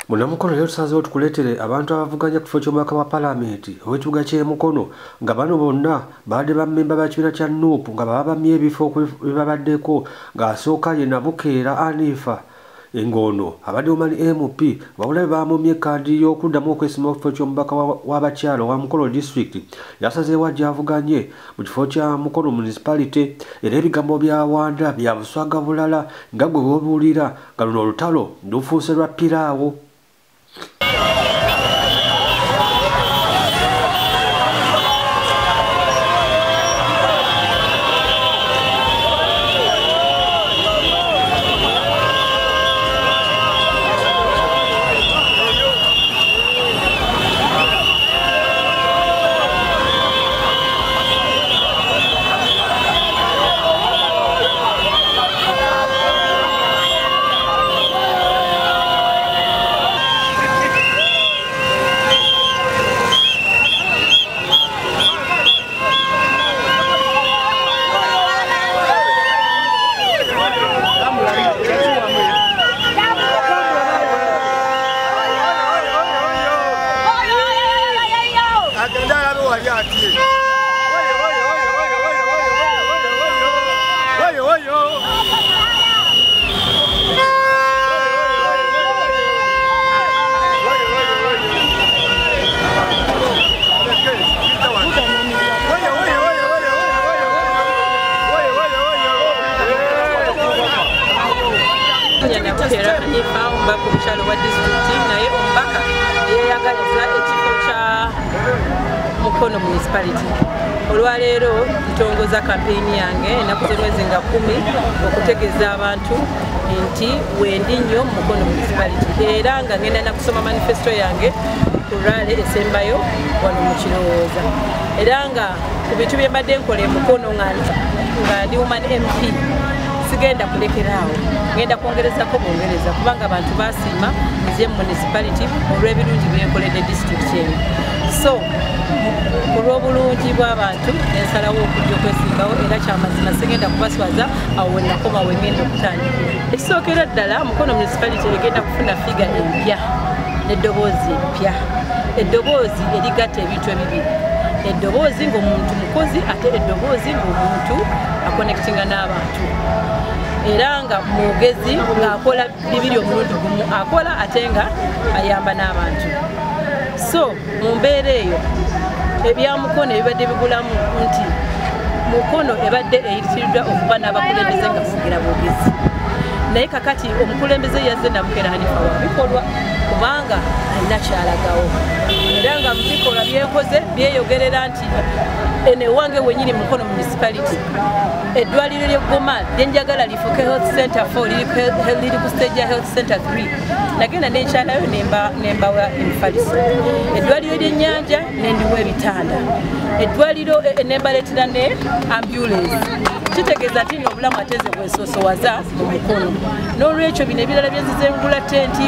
Munamukono leo tusazeewo tukuleetere abantu abavuganya ku kifo ky'omubaka wa Paalamenti ow'ekibuga ky'e Mukono nga bano bonna baadde bammemba b'ekibiina kya Nuupu nga babamye ebifo bye babaddeko ng'asooka ye Nabukeera Anifa Engono abadde omani MP wabulabe bamumye kandi y'okuddamu okwesima ku kifo ky'omubaka w'abakyalo wa Mukono District yasazeewo ajja avuganye mu kifo kya Mukono Municipality era ebigambo bya Wanda bya buswaga bulala nga gwe wobuulira nga luno olutalo lufuuse lwa piraawo. Mukono Municipality. Olwaleero ntongoza kampeni yange ennaku z'omwezi nga 10 okutegeeza abantu nti wendi nnyo Mukono Municipality era nga ngenda nakusoma manifesto yange ku rale esembayo wano mu Kirowooza era nga ku bintu bye mbadde nkola Mukono nga ndi woman MP sigenda kulekeraawo ngenda kwongerezako bwongereza kubanga abantu basiima nze municipality olw'ebirungi byenkoledde district eno. So olw'obulungi bw'abantu ensalawo okujja okwesimbawo era kyamazima sigenda kubaswaza awo wenakoma wengenda okutandikira. Ekisookera ddala Mukono Municipality egenda kufuna figa empya n'eddoboozi empya, eddoboozi erigatta ebintu ebibiri, eddoboozi ng'omuntu mukozi ate eddoboozi ng'omuntu akonectinga n'abantu era nga mwogezi ng'akola bibiri omulundi gumu akola ate nga ayamba n'abantu. So mu mbeera eyo ebya Mukono ebibadde bigulamu nti Mukono ebadde eyitiriddwa okuba n'abakulembeze nga kuvugira bwogezi naye kakati omukulembeze yazze Nabukeera Anifa wabikolwa kubanga alina kyalagawo era nga mubikolwa byenkoze byeyogerera nti ene wange wenyini Mukono Municipality eddwaliro ly'eggoma lyenjagala lifuuke health center 4 liri ku stage ya health center 3 nagenda nenkyalayo nembawa emifaliso eddwaliro ly'ennyanja nendiwa ebitanda eddwaliro nembaleetera ne ambulance kitegeeza nti obulamu ateze bwesoosowaza mu Mukono n'olwekyo bino ebirala byenzize ngula tenti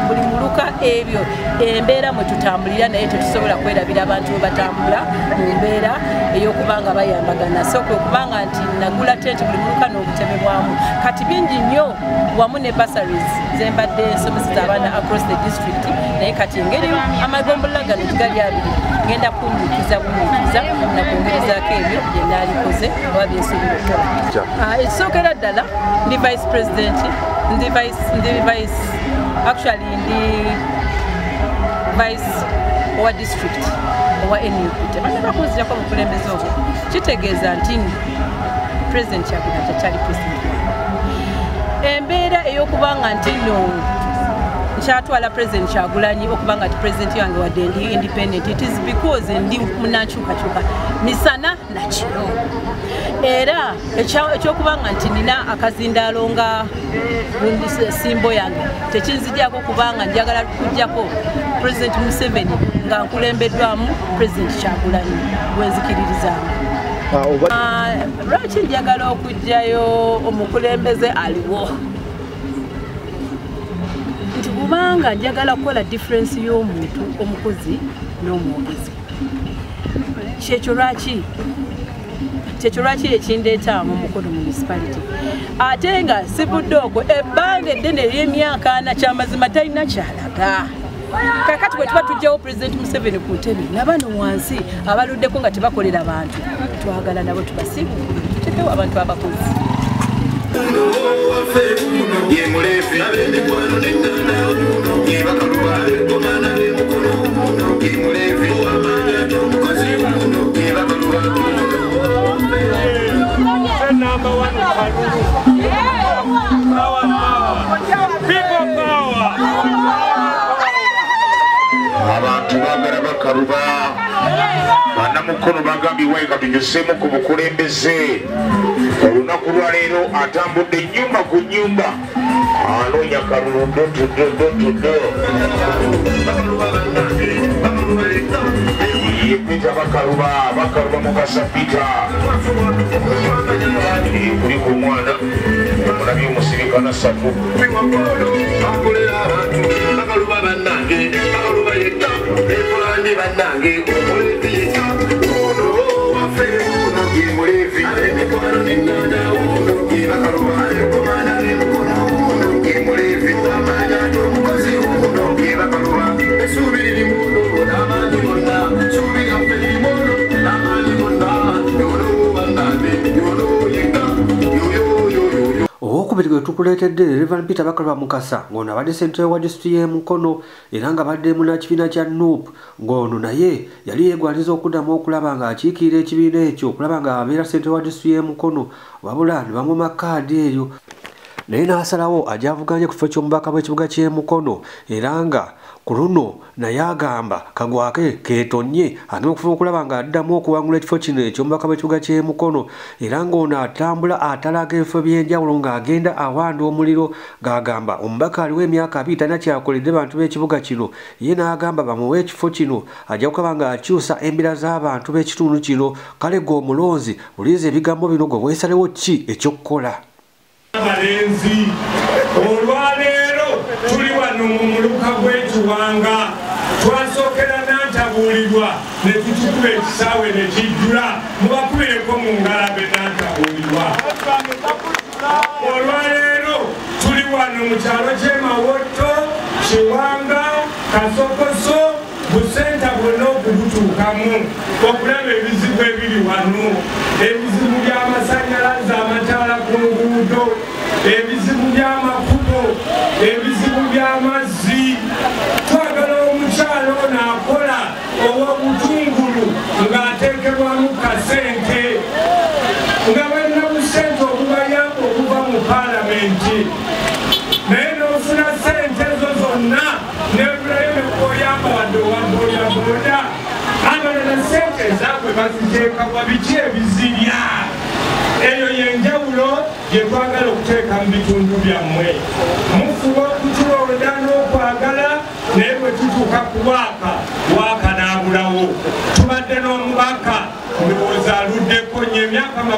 buli muluka ebyo embeera mwe tutambulira naye tetusobola kwerabira abantu bwe batambula mu mbeera ey'okubanga bayambagana so kwe kubanga nti nagula tenti buli muluka n'obutemebwamu kati bingi nnyo wamu ne bursaries zembadde nsomeseza abaana across the district naye kati engeri amagombolola gano gigali abiri ngenda kunyikiza nakwongerezaako ebyo bye naalikoze oba byensuubira okukola. Ekisookera ddala ndi vice president ndi vice owa district owa NUP tebanaba kunzirako obukulembeze obwo kitegeeza nti president yakuba takyali president embeera ey'okubanga nti no nkyatwala President Kyagulanyi okuba nga President yange wadde ndi independent. It is because ndi munakyukakyuka misana na kiro. Era ekyokuba nga nti nina akazindaalo nga simbo yange tekinzijjako kubanga njagala kujjako President Museveni nga nkulembeddwamu President Kyagulanyi wenzikiririzamu. Lwaki njagala okujjayo omukulembeze aliwo nti kubanga njagala kukola difference y'omuntu omukozi n'omwogezi. Kyekyo lwaki ekindeeta mu Mukono municipality. Ate nga Sibuddogo ebbanga eddene ery'emyaka 4 kyamazima talina kyalaga. Kakati bwe tuba tujjawo President Museveni ku ntebe n'abano wansi abaluddeko nga tebakolera bantu twagala nabo tubasiibule tutekewo abantu abakozi. Number one, people power. Abantu bagala bakaluba bana Mukono bagambiwe nga binyusemu ku bukulembeze. Olunaku lwa leero atambudde nnyumba ku nnyumba anoonya kalulu do. Yepita bakaluba Mugasa Peter kuli ku mwana omulabi omusirikana 3 akolera abantu bakaluba bannange bakaluba yekka efulani bannange omulevi yekka ono waffe ono ye mulevi emikwano n'enganda ono ye bakaluba ekomana n'emikono ono ye mulevi amanya ati omukozi ono ye bakaluba essuubi liri muno n'amaanyi gonna essuubi lyaffe liri muno n'amaanyi gonna yono bannange yono yekka yoyo. Okubiri gwe tukuleetedde Reverend Peter Bakaluba Mukasa ng'ono abadde ssentebe wa disitulikiti y'e Mukono era nga badde munnakibiina kya NUP ng'ono naye yali yeegwaniza okuddamu okulaba ng'akiikirira ekibiina ekyo okulaba ng'abeera ssentebe wa disitulikiti y'e Mukono wabula ne bamuma kaadi eyo naye n'asalawo ajja avuganye ku kifo ky'omubaka bw'ekibuga ky'e Mukono era nga ku luno naye agamba kagwake keetonye agenda okufuba okulaba ng'addamu okuwangula ekifo kino eky'omubaka bw'ekibuga ky'e Mukono era ng'ono atambula atalaga ebifo by'enjawulo ng'agenda awanda omuliro ng'agamba omubaka aliwo emyaka 2 talina kyakoledde bantu b'ekibuga kino ye n'agamba bamuwe ekifo kino ajja kuba ng'akyusa embeera z'abantu b'ekitundu kino kale gwe omulonzi buliiza ebigambo bino gwe weesalewo ki eky'okukola. Abalenzi olwaleero tuli wano mu muluka gw'ekiwanga twasookera n'antabuulirwa ne tutukuba ekisaawe ne kijjula mubakubireko mu ngalabe n'antabuulirwa. Olwaleero tuli wano mu kyalo ky'e Mawotto Kiwanga Kasokoso busenta bwonna okubutuukamu okulaba ebizibu ebiri wano ebizibu by'amasannyalaze amataala ku nguudo ebizibu by'amakubo ebizibu by'amazzi twagala omukyalo ono akola ow'obutungulu ng'ateekebwamu kasente nga balina busente obubayamba okuva mu paalamenti naye n'ofuna sente ezo zonna nebulayo nekwoyamba wadde owaboodabooda abalala sente ezaabwe baziteeka wa biki ebizirya. Eyo yenjawulo gye twagala okuteeka mu bitundu byammwe mufuba okutulonda n'okwagala naye bwe tutuuka ku waaka n'abulawo. Tubadde n'omubaka ndowooza aluddeko nnyo emyaka 20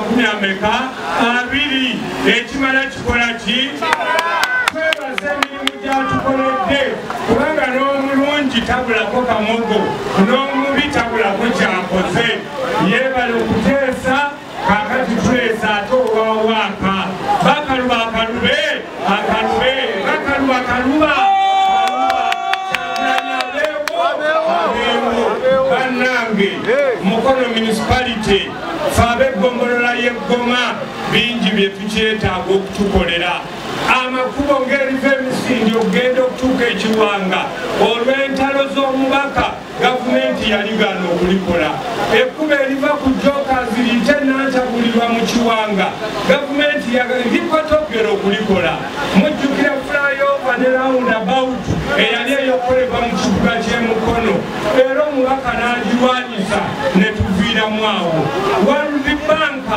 ekimala kikola ki twebaza emirimu gyatukoledde kubanga n'omulungi tabulako kamogo n'omubi tabulako kyakoze yeebala okuteesa kakati tweesa ate owawaaka Bakaluba Bakaluba bannange Mukono municipality faabe eggomolola y'eggoma bingi bye tukyetaaga okutukolera. Amakubo ng'eriva emisindi okugenda okutuuka ekiwanga olw'entalo z'omubaka gavumenti yaligana okulikola. Ekkubo eriva ku Jokers liyite n'antabulirwa mu kiwanga gavumenti lipatogera okulikola. Mujjukira flyover ne roundabout eyali eyokolebwa mu kibuga ky'Emukono era omubaka n'agirwanyisa ne tuviiramu awo. World Bank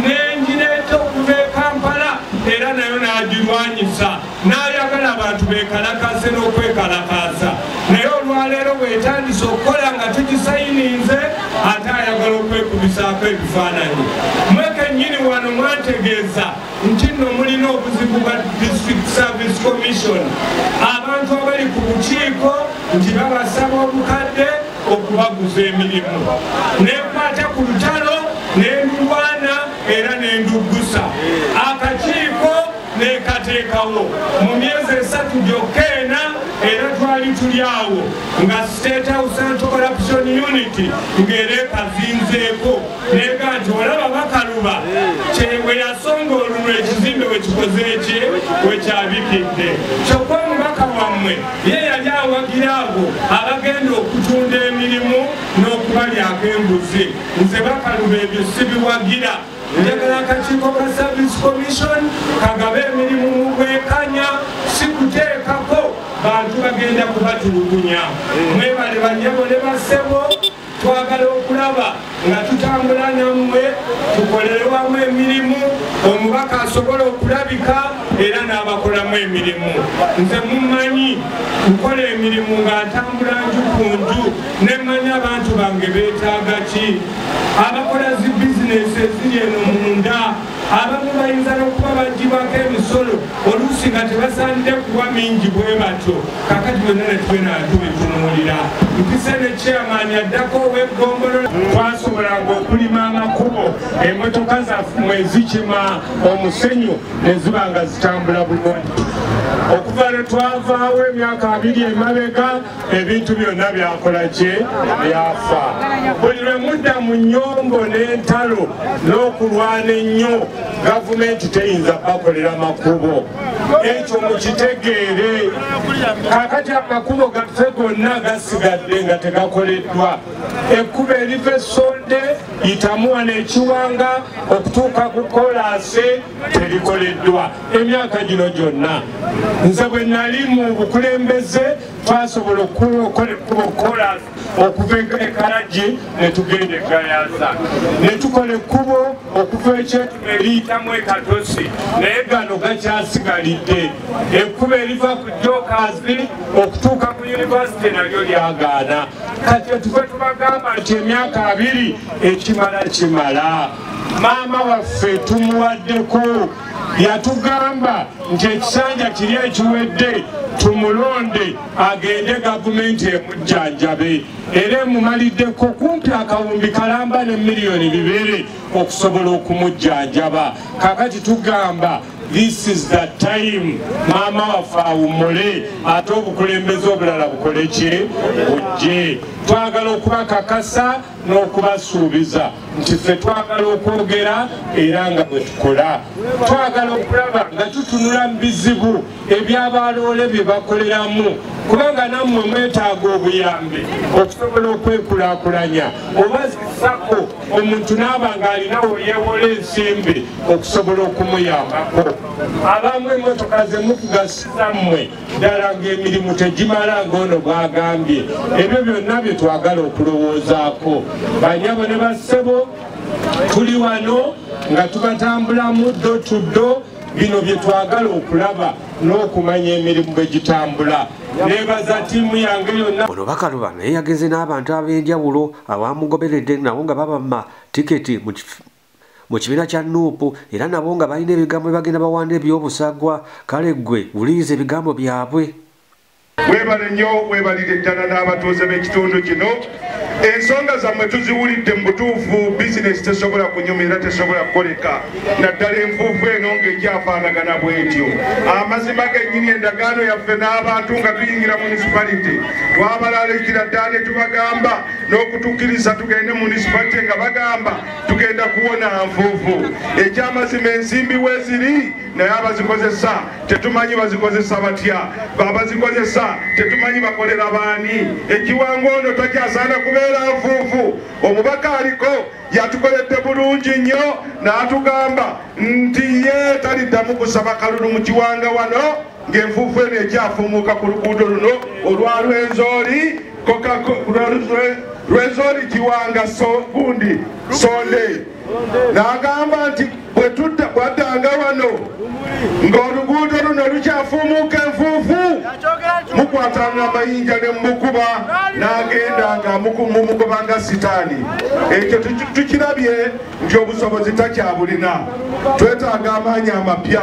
n'engireeta okuva e Kampala era nayo n'agirwanyisa n'ayagala abantu beekalakaase n'okwekalakaasa naye olwaleero bwetandise okukola nga tugisayininze ate ayagala okwekubisaako ebifaananyi. Mwe kennyini wano mwantegeeza nti nno mulina obuzibu bwa District Service Commission abantu abali ku bukiiko nti babasaba obukadde okubaguza emirimu nekwata ku lutalo n'endulwana era n'enduggusa akakiiko nekateekawo mu myezi 3 gyokka ena era twali tuli awo nga State House Anti-Corruption Unity ng'era ekazinzeeko nega nti olaba bakaluba bwe yasonga olulwo ekizimbe we kikoze eki we kyabikidde kyokka omubaka wammwe ye yali awagira abo abagenda okutunda emirimu n'okubalyako embuzi. Nze bakaluba ebyo sibiwagira. Njagala akakiiko ka Service Commission kagabe emirimu mu bwekanya si kuteekako bantu bagenda kubatulugunya. Mwebale banyabo ne bassebo twagala okulaba nga tutambula nammwe tukolere wamu emirimu omubaka asobola okulabika era n'abakolamu emirimu. Nze mumanyi nkola emirimu nga ntambula nju ku nju ne mmanyi abantu bange beetaaga ki. Abakola zi bizinesi eziri eno munda abamu bayinza n'okuba bagibwako emisolo oluusi nga tebasaanidde kuba mingi bwe batyo kakati bonna ne tubena tubitunuulira. Mpise ne chairman addako ow'eggombolo twasobolanga okulima amakubo emmotoka zaffumwe zikima omusenyu ne ziba nga zitambula bulungi. Okuva lwe twavaawo emyaka 2 emabega ebintu byonna byakola kye byafa. Buli lwe mudda mu nnyombo n'entalo n'okulwana ennyo gavumenti teyinza bakolera makubo. Ekyo mukitegeere. Kakati amakubo gaffe gonna gasigadde nga tegakoleddwa. Ekkubo eriva Esonde yitamuwa n'Ekiwanga okutuuka ku Kolaase terikoleddwa. Emyaka gino gyonna nze bwe nali mu bukulembeze twasobola okukola ekkubo Kolaase okuva e Karagi ne tugenda e Gayaza ne tukola ekkubo okuva Ekyetume eriyitamu e Katosi naye gano gakyasigalidde. Ekkubo eriva ku Jokers okutuuka ku University nalyo lyagaana. Kati tuve tubagamba nti emyaka 2 ekimala kimala. Maama waffe tumuwaddeko yatugamba nti ekisanja kiri ekiwedde tumulonde agende gavumenti emujjanjabe era emumaliddeko kumpi akawumbi kalamba ne miliyoni 2 okusobola okumujjanjaba. Kakati tugamba this is the time maama waffe awummule ate obukulembeze obulala bukole ki bujje. Twagala okubakakasa n'okubasuubiza nti ffe twagala okwogera era nga bwe tukola. Twagala okulaba nga tutunula mu bizibu ebyabaloole bye bakoleramu kubanga nammwe mwetaaga obuyambi okusobola okwekulaakulanya oba zisako omuntu n'aba ng'alinawo yeewola ensimbi okusobola okumuyambako. Abamu emmotoka ze mukugasiza mmwe ddala ng'emirimu tegimala ng'ono bw'agambye. Ebyo byonna bye twagala okulowoozaako. Banyabo ne bassebo tuli wano nga tubatambulamu ddo tuddo. Bino bye twagala okulaba n'okumanya emirimu bwe gitambula. Nebaza ttiimu yange yonna. Ono Bakaluba naye yagenze n'abantu ab'enjawulo abamugoberedde nabo nga baba tiketi mu kibiina kya Nuupu era nabo nga balina ebigambo bye bagenda bawanda eby'obusagwa. Kale ggwe wuliyiza ebigambo byabwe. Webale nnyo webalire ddala n'abatuuze b'ekitundu kino. Ensonga zammwe tuziwulidde mu butuufu bizinesi tesobola kunyumira tesobola kukoleka naddala enfuufu eno ng'ekyafaanagana bw'etyo. Amazima gennyini endagaano yaffe n'abantu nga tuyingira munisipalite twabalaalekira ddala ne tubagamba n'okutukkiriza tugende munisipalite nga bagamba tugenda kuwona nfuufu. Ekyamazima ensimbi weeziri naye abazikozesa tetumanyi bazikozesa batya, babazikozesa tetumanyi bakolera baani. Ekiwango ono takyasaana kubeera nfuufu. Omubaka aliko yatukoledde bulungi nnyo n'atugamba nti ye taliddamu kusaba kalulu mu kiwanga wano ng'enfuufu eno ekyafumuuka ku luguudo luno olwa Rwenzori Rwenzori Kiwanga gundi Sonde. N'agamba nti bwaddanga wano ng'oluguudo luno lukyafumuuka enfuufu mukwatanga amayinja ne mukuba n'agendanga mumukuba nga sitaani. Ekyo tukirabye nti obusobozi takyabulina. Twetaaga amaanyi amapya.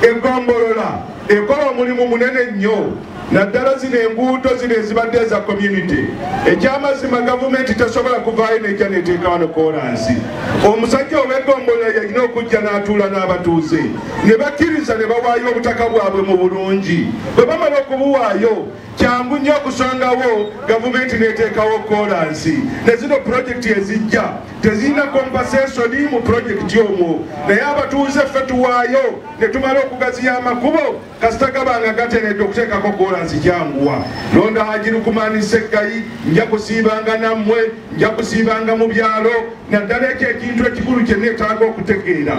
Egombolola ekola omulimu munene nnyo naddala zino enguudo zino ezibadde eza community. Ekyamazima gavumenti tesobola kuvaayo nejja neteeka wano kolansi. Omusajja ow'egombolola yalina okujja n'atuula n'abatuuze ne bakkiriza ne bawaayo obutaka bwabwe mu bulungi. Bwe bamala okubuwaayo kyangu nnyo okusongawo gavumenti neteekawo kolansi. Ne zino projekiti ezijja tezirina compensation mu projekiti omwo, naye abatuuze ffe tuwaayo ne tumala okugaziya amakubo kasita gabanga gateredde okuteekako kolansi kyanguwa. Londa Hajirukumani Seggayi nja kusiibanga nammwe, nja kusiibanga mu byalo. Naddala ekyo ekintu ekikulu kye neetaaga okutegeera.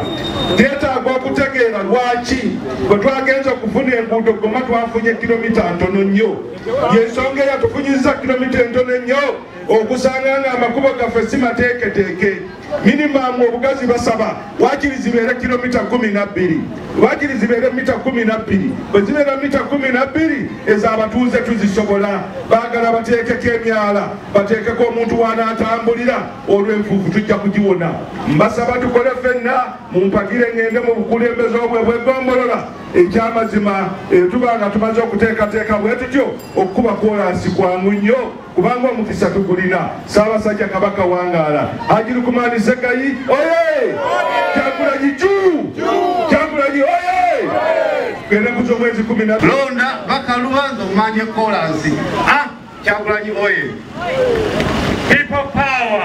Neetaaga okutegeera lwaki bwe twagenza okufuna enguudo goma twafunye kilomita ntono nnyo. Yensonga eyatufunyizza kilomita entono ennyo okusanga nga amakubo gaffe si mateeketeeke. Minimamu obugazi basaba waakiri zibeere kilomita 12, waakiri zibeere mita 12. Bwe zibeera mita 12 ezo abatuuze tuzisobola. Baagala bateekeko emyala, bateekeko omuntu w'anaatambulira, olw'enfuufu tujja kugiwona. Mbasaba tukole ffenna mumpagire ngende mu bukulembeze obwe bw'egombolola. Ekyamazima tuba nga tumaze okuteekateeka bwe tutyo okukuba kolansi kwangu nnyo kubanga omukisa tugulina. Ssaabasajja Kabaka wangaala. Hajirukumani Seggayi oye! Kyagulanyi juu! Kyagulanyi oye! Ennaku z'omwezi 10 londa bakalubanza omanye kolansi. Kyagulanyi oye! People power.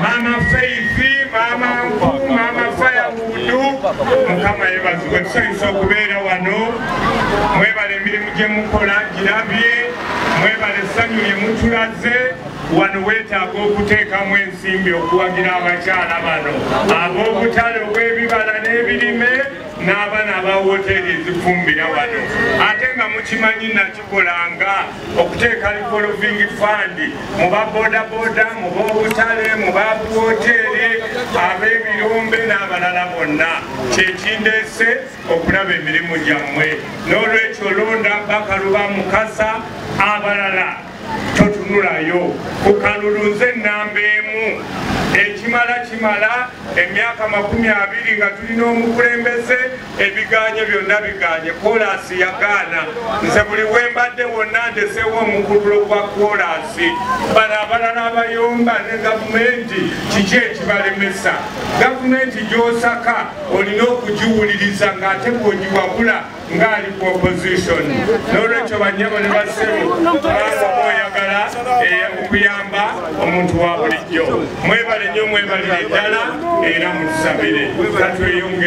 Mama Faith, Mama Nku, Mama Firewood. Mukama yebazibwe tusanyusa okubeera wano. Mwebale emirimu gye mukola girabye. Mwebale essanyu lye mutulaze. Wano weetaaga okuteekamu ensimbi okuwagira abakyala bano ab'obutale obw'ebibala n'ebirime n'abaana aba woteeri ezifumbira wano. Ate nga mukimanyi nakikolanga okuteeka revolving fund mu babodaboda, mu b'obutale, mu bawoteeri, ab'ebirombe n'abalala bonna. Kyekindeese okulaba emirimu gyammwe. N'olwekyo londa Bakaluba Mukasa abalala totunulayo kukalulunze nnamba emu. Kimala emyaka 20 nga tulina omukulembeze ebiganye byonna biganye. Kolansi yagaana. Nze buli wembadde wonna ndeseewo omukululo gwa kolansi. Bano abalala abayomba ne gavumenti kiki ekibalemesa? Gavumenti gy'osaka olina okugiwuliriza ng'ate bw'ogiwabula ng'ali ku opposition. N'olwekyo bannyabo ne bassebo baaba oyagala okuyamba omuntu wa bulijjo. Mwebale nnyo mwebalire ddala era mutusabire. Katweyongere.